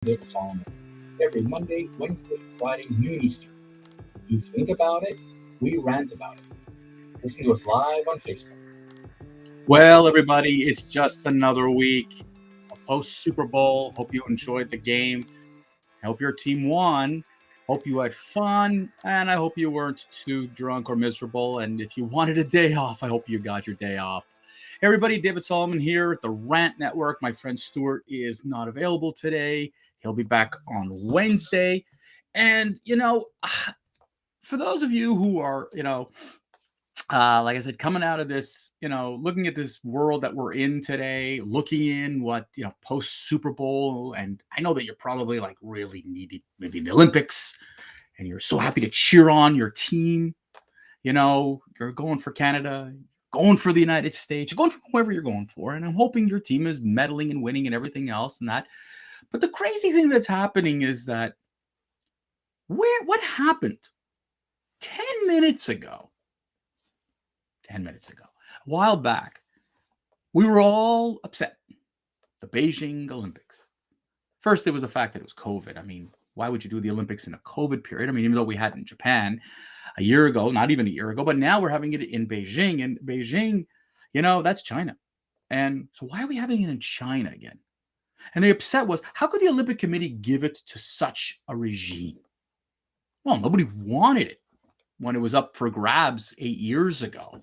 David Solomon. Every Monday, Wednesday, Friday, noon Eastern. You think about it, we rant about it. Listen to us live on Facebook. Well, everybody, it's just another week. A post Super Bowl. Hope you enjoyed the game. I hope your team won. Hope you had fun. And I hope you weren't too drunk or miserable. And if you wanted a day off, I hope you got your day off. Hey, everybody, David Solomon here at the Rant Network. My friend Stuart is not available today. He'll be back on Wednesday. And, for those of you who are, like I said, coming out of this, looking at this world that we're in today, looking in what, post Super Bowl. And I know that you're probably like really needy, maybe in the Olympics, and you're so happy to cheer on your team. You're going for Canada, going for the United States, you're going for whoever you're going for. And I'm hoping your team is medaling and winning and everything else and that. But the crazy thing that's happening is that what happened 10 minutes ago? 10 minutes ago, a while back, we were all upset. The Beijing Olympics. First, it was the fact that it was COVID. I mean, why would you do the Olympics in a COVID period? I mean, even though we had it in Japan a year ago, not even a year ago, but now we're having it in Beijing. And Beijing, that's China. And so why are we having it in China again? And the upset was, how could the Olympic Committee give it to such a regime? Well, nobody wanted it when it was up for grabs 8 years ago.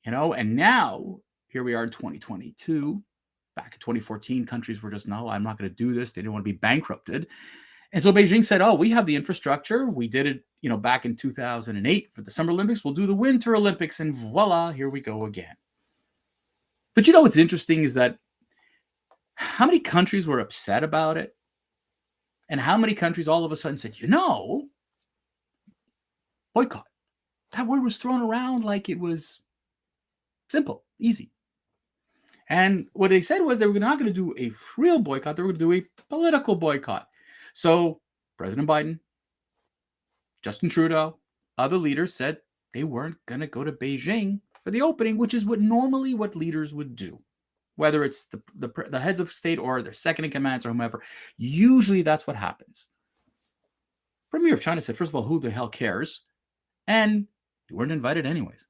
And now here we are in 2022. Back in 2014, countries were just, no, I'm not going to do this. They didn't want to be bankrupted. And so Beijing said, oh, we have the infrastructure. We did it, back in 2008 for the Summer Olympics. We'll do the Winter Olympics. And voila, here we go again. But what's interesting is that how many countries were upset about it? And how many countries all of a sudden said, boycott. That word was thrown around like it was simple, easy. And what they said was they were not going to do a real boycott. They were going to do a political boycott. So President Biden, Justin Trudeau, other leaders said they weren't going to go to Beijing for the opening, which is what leaders would do. Whether it's the heads of state or their second in commands or whomever, usually that's what happens. Premier of China said, first of all, who the hell cares? And you weren't invited anyways.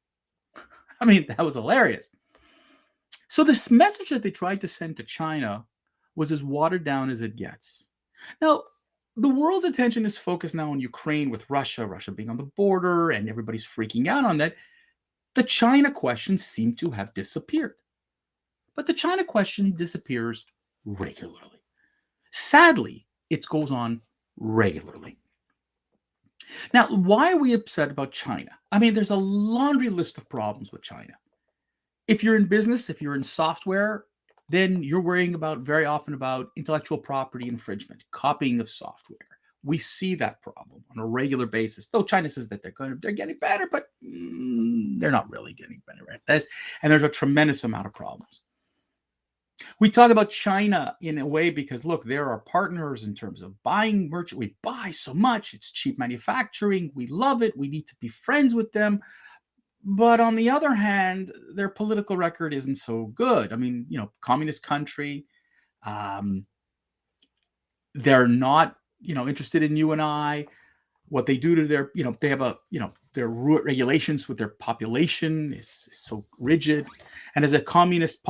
I mean, that was hilarious. So this message that they tried to send to China was as watered down as it gets. Now, the world's attention is focused now on Ukraine with Russia being on the border, and everybody's freaking out on that. The China question seemed to have disappeared. But the China question disappears regularly. Sadly, it goes on regularly. Now, why are we upset about China? I mean, there's a laundry list of problems with China. If you're in business, if you're in software, then you're worrying very often about intellectual property infringement, copying of software. We see that problem on a regular basis. Though China says that they're getting better, but they're not really getting better at this. And there's a tremendous amount of problems. We talk about China in a way because, look, they're our partners in terms of buying merchant. We buy so much. It's cheap manufacturing. We love it. We need to be friends with them. But on the other hand, their political record isn't so good. I mean, communist country. They're not, interested in you and I. What they do to their, they have their regulations with their population is so rigid. And as a communist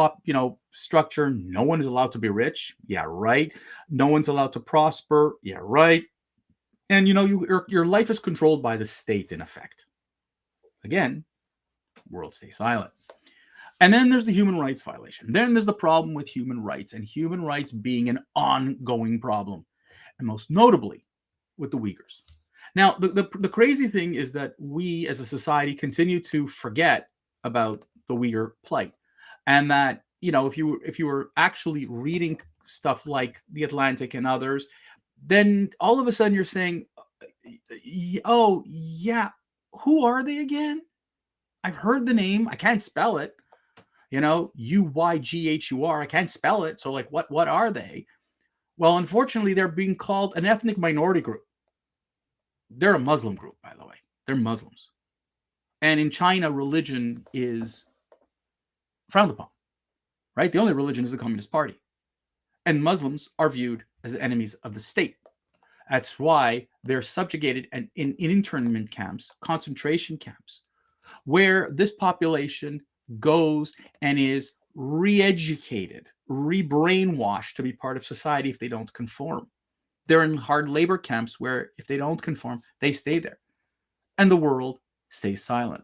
structure, no one is allowed to be rich. Yeah, right. No one's allowed to prosper. Yeah, right. And, your life is controlled by the state, in effect. Again, world stay silent. And then there's the human rights violation. Then there's the problem with human rights, and human rights being an ongoing problem, and most notably with the Uyghurs. Now, the crazy thing is that we as a society continue to forget about the Uyghur plight, and that if you were actually reading stuff like The Atlantic and others, then all of a sudden you're saying, oh yeah, who are they again? I've heard the name. I can't spell it. Uyghur. I can't spell it. So what are they? Well, unfortunately, they're being called an ethnic minority group. They're a Muslim group, by the way. They're Muslims. And in China, religion is frowned upon, right? The only religion is the Communist Party. And Muslims are viewed as enemies of the state. That's why they're subjugated and in internment camps, concentration camps, where this population goes and is re-educated, re-brainwashed to be part of society if they don't conform. They're in hard labor camps where if they don't conform, they stay there. And the world stays silent.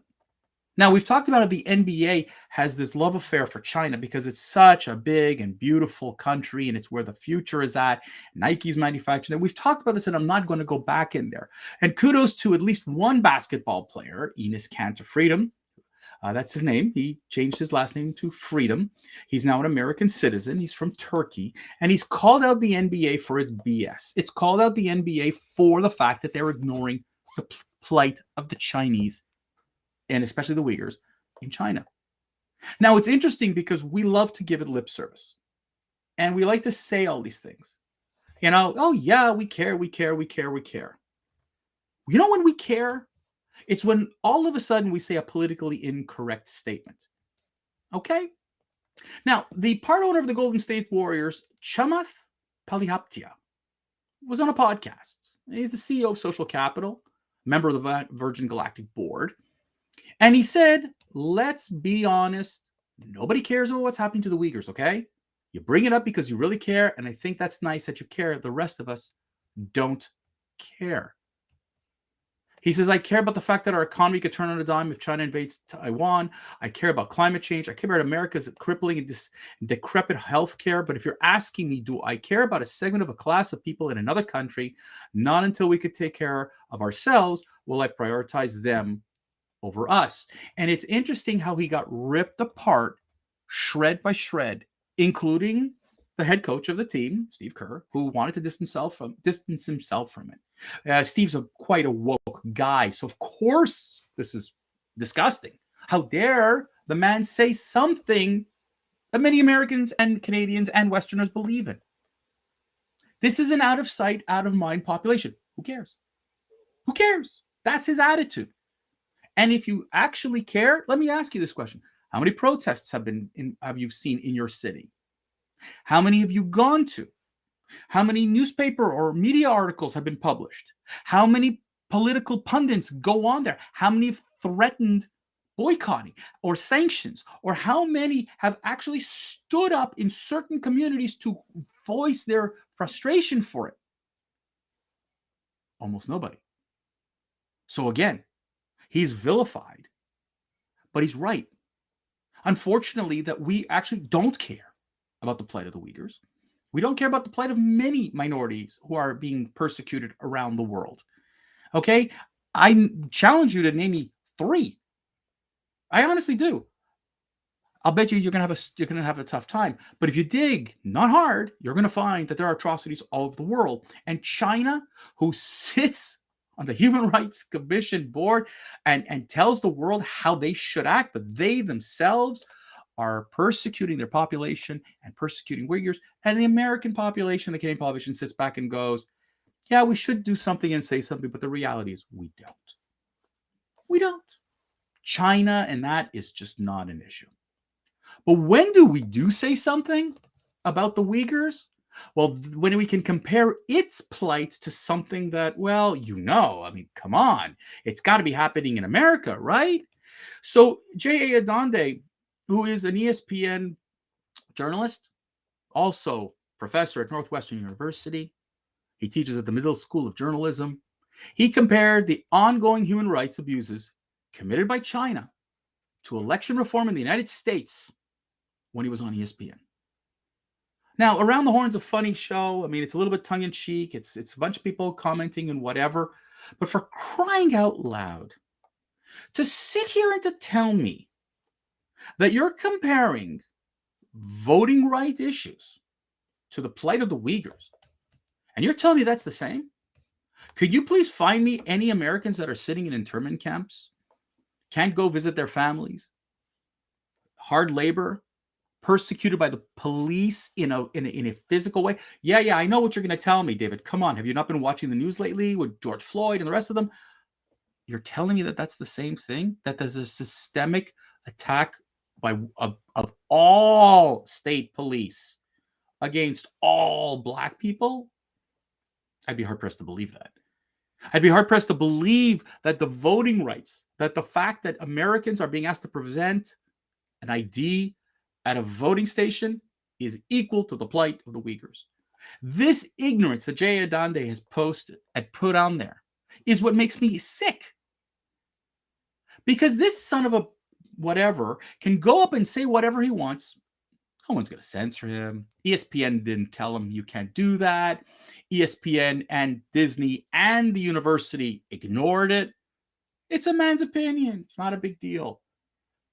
Now, we've talked about how the NBA has this love affair for China because it's such a big and beautiful country and it's where the future is at. Nike's manufacturing it. We've talked about this and I'm not going to go back in there. And kudos to at least one basketball player, Enes Kanter Freedom. That's his name. He changed his last name to Freedom. He's now an American citizen. He's from Turkey. And he's called out the NBA for its BS. It's called out the NBA for the fact that they're ignoring the plight of the Chinese and especially the Uyghurs in China. Now, it's interesting because we love to give it lip service. And we like to say all these things. You know, oh yeah, we care, we care, we care, we care. You know when we care? It's when all of a sudden we say a politically incorrect statement. Okay? Now, the part owner of the Golden State Warriors, Chamath Palihapitiya, was on a podcast. He's the CEO of Social Capital, member of the Virgin Galactic Board. And he said, let's be honest, nobody cares about what's happening to the Uyghurs, okay? You bring it up because you really care, and I think that's nice that you care. The rest of us don't care. He says, I care about the fact that our economy could turn on a dime if China invades Taiwan. I care about climate change. I care about America's crippling and decrepit healthcare. But if you're asking me, do I care about a segment of a class of people in another country? Not until we could take care of ourselves will I prioritize them over us. And it's interesting how he got ripped apart, shred by shred, including the head coach of the team, Steve Kerr, who wanted to distance himself from it. Steve's quite a woke guy, so of course this is disgusting. How dare the man say something that many Americans and Canadians and Westerners believe in? This is an out of sight, out of mind population. Who cares? Who cares? That's his attitude. And if you actually care, let me ask you this question. How many protests have you seen in your city? How many have you gone to? How many newspaper or media articles have been published? How many political pundits go on there? How many have threatened boycotting or sanctions? Or how many have actually stood up in certain communities to voice their frustration for it? Almost nobody. So again, he's vilified, but he's right. Unfortunately, that we actually don't care about the plight of the Uyghurs. We don't care about the plight of many minorities who are being persecuted around the world. Okay? I challenge you to name me 3. I honestly do. I'll bet you're gonna have a tough time. But if you dig not hard, you're gonna find that there are atrocities all over the world. And China, who sits on the Human Rights Commission board and tells the world how they should act, but they themselves are persecuting their population and persecuting Uyghurs. And the American population, the Canadian population sits back and goes, yeah, we should do something and say something, but the reality is we don't. We don't. China and that is just not an issue. But when do we do say something about the Uyghurs? Well, when we can compare its plight to something that, well, I mean, come on, it's got to be happening in America, right? So J.A. Adande, who is an ESPN journalist, also professor at Northwestern University, he teaches at the Medill School of Journalism. He compared the ongoing human rights abuses committed by China to election reform in the United States when he was on ESPN. Now, Around the Horn's a funny show. I mean, it's a little bit tongue-in-cheek. It's a bunch of people commenting and whatever. But for crying out loud, to sit here and to tell me that you're comparing voting right issues to the plight of the Uyghurs, and you're telling me that's the same? Could you please find me any Americans that are sitting in internment camps, can't go visit their families, hard labor, persecuted by the police in a physical way? Yeah, I know what you're going to tell me, David. Come on, have you not been watching the news lately with George Floyd and the rest of them? You're telling me that that's the same thing? That there's a systemic attack of all state police against all black people, I'd be hard pressed to believe that. I'd be hard pressed to believe that the voting rights, that the fact that Americans are being asked to present an ID at a voting station is equal to the plight of the Uyghurs. This ignorance that Jay Adande has posted and put on there is what makes me sick. Because this son of a whatever can go up and say whatever he wants. No one's going to censor him. ESPN didn't tell him you can't do that. ESPN and Disney and the university ignored it. It's a man's opinion. It's not a big deal.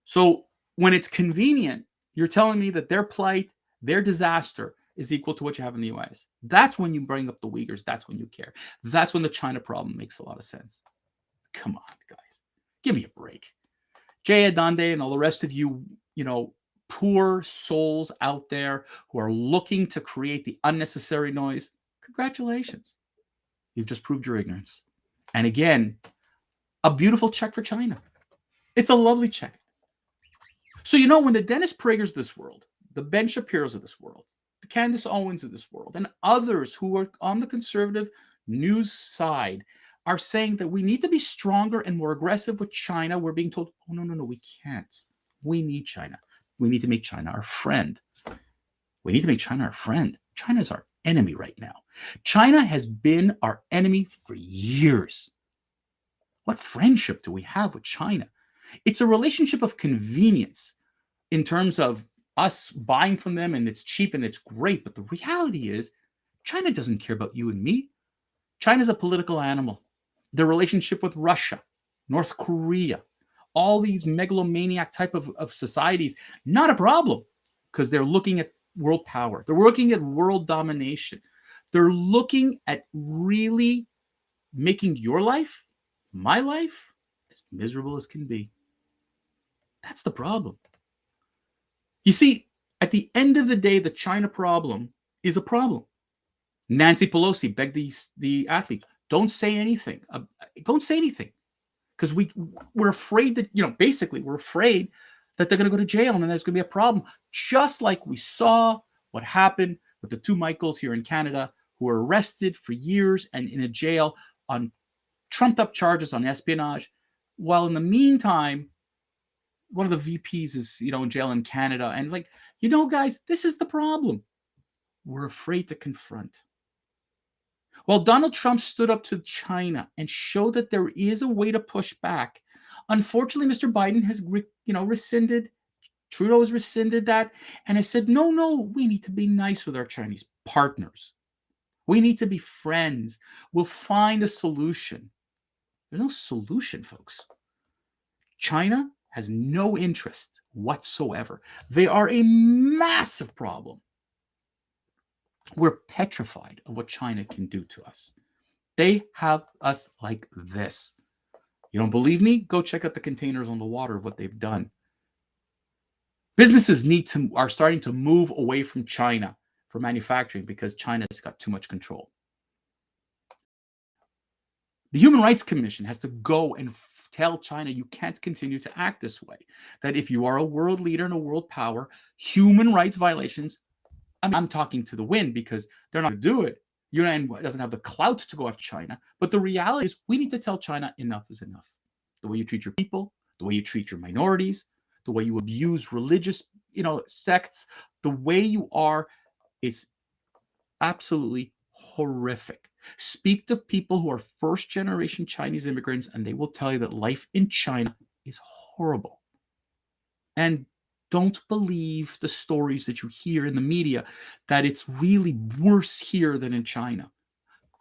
So when it's convenient, you're telling me that their plight, their disaster is equal to what you have in the US. That's when you bring up the Uyghurs. That's when you care. That's when the China problem makes a lot of sense. Come on, guys. Give me a break. Jay Adande and all the rest of you, poor souls out there who are looking to create the unnecessary noise, congratulations. You've just proved your ignorance. And again, a beautiful check for China. It's a lovely check. So, when the Dennis Pragers of this world, the Ben Shapiro's of this world, the Candace Owens of this world, and others who are on the conservative news side are saying that we need to be stronger and more aggressive with China, we're being told, oh, no, we can't. We need China. We need to make China our friend. We need to make China our friend. China is our enemy right now. China has been our enemy for years. What friendship do we have with China? It's a relationship of convenience in terms of us buying from them, and it's cheap and it's great. But the reality is, China doesn't care about you and me. China's a political animal. Their relationship with Russia, North Korea, all these megalomaniac type of societies, not a problem, because they're looking at world power. They're looking at world domination. They're looking at really making your life, my life, as miserable as can be. That's the problem. You see, at the end of the day, the China problem is a problem. Nancy Pelosi begged the athlete, don't say anything. Don't say anything. Because we're afraid that, basically we're afraid that they're going to go to jail and then there's going to be a problem. Just like we saw what happened with the two Michaels here in Canada who were arrested for years and in a jail on trumped up charges on espionage. While in the meantime, one of the VPs is, in jail in Canada. And guys, this is the problem. We're afraid to confront. While Donald Trump stood up to China and showed that there is a way to push back, unfortunately, Mr. Biden has, rescinded, Trudeau has rescinded that and has said, no, we need to be nice with our Chinese partners. We need to be friends. We'll find a solution. There's no solution, folks. China has no interest whatsoever. They are a massive problem. We're petrified of what China can do to us. They have us like this. You don't believe me? Go check out the containers on the water of what they've done. Businesses are starting to move away from China for manufacturing because China's got too much control. The Human Rights Commission has to go and tell China you can't continue to act this way. That if you are a world leader and a world power, human rights violations, I'm talking to the wind because they're not going to do it. UN doesn't have the clout to go after China. But the reality is we need to tell China enough is enough. The way you treat your people, the way you treat your minorities, the way you abuse religious, sects, the way you are, it's absolutely horrific. Speak to people who are first-generation Chinese immigrants, and they will tell you that life in China is horrible. And don't believe the stories that you hear in the media that it's really worse here than in China.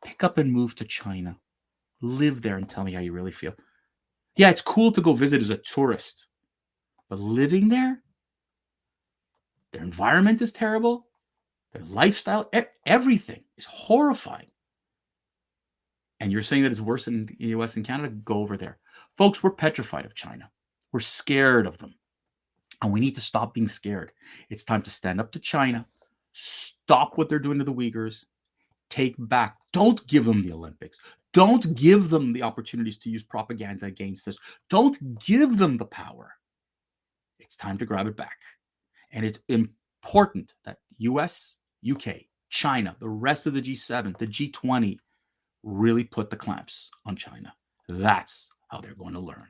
Pick up and move to China. Live there and tell me how you really feel. Yeah, it's cool to go visit as a tourist, but living there, their environment is terrible. Their lifestyle, everything is horrifying. And you're saying that it's worse in the US and Canada? Go over there. Folks, we're petrified of China. We're scared of them. And we need to stop being scared. It's time to stand up to China, stop what they're doing to the Uyghurs, take back. Don't give them the Olympics. Don't give them the opportunities to use propaganda against us. Don't give them the power. It's time to grab it back. And it's important that US, UK, China, the rest of the G7, the G20 really put the clamps on China. That's how they're going to learn.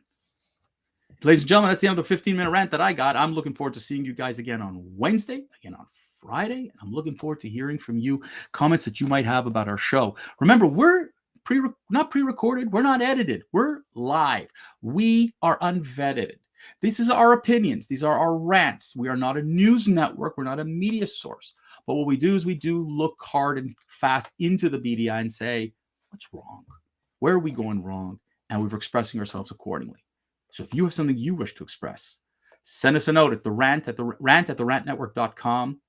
Ladies and gentlemen, that's the end of the 15-minute rant that I got. I'm looking forward to seeing you guys again on Wednesday, again on Friday, and I'm looking forward to hearing from you comments that you might have about our show. Remember, we're not pre-recorded, we're not edited, we're live. We are unvetted. This is our opinions. These are our rants. We are not a news network. We're not a media source. But what we do is we do look hard and fast into the media and say, what's wrong? Where are we going wrong? And we're expressing ourselves accordingly. So if you have something you wish to express, send us a note at the rant at therantnetwork.com.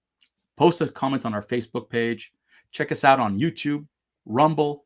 Post a comment on our Facebook page. Check us out on YouTube, Rumble,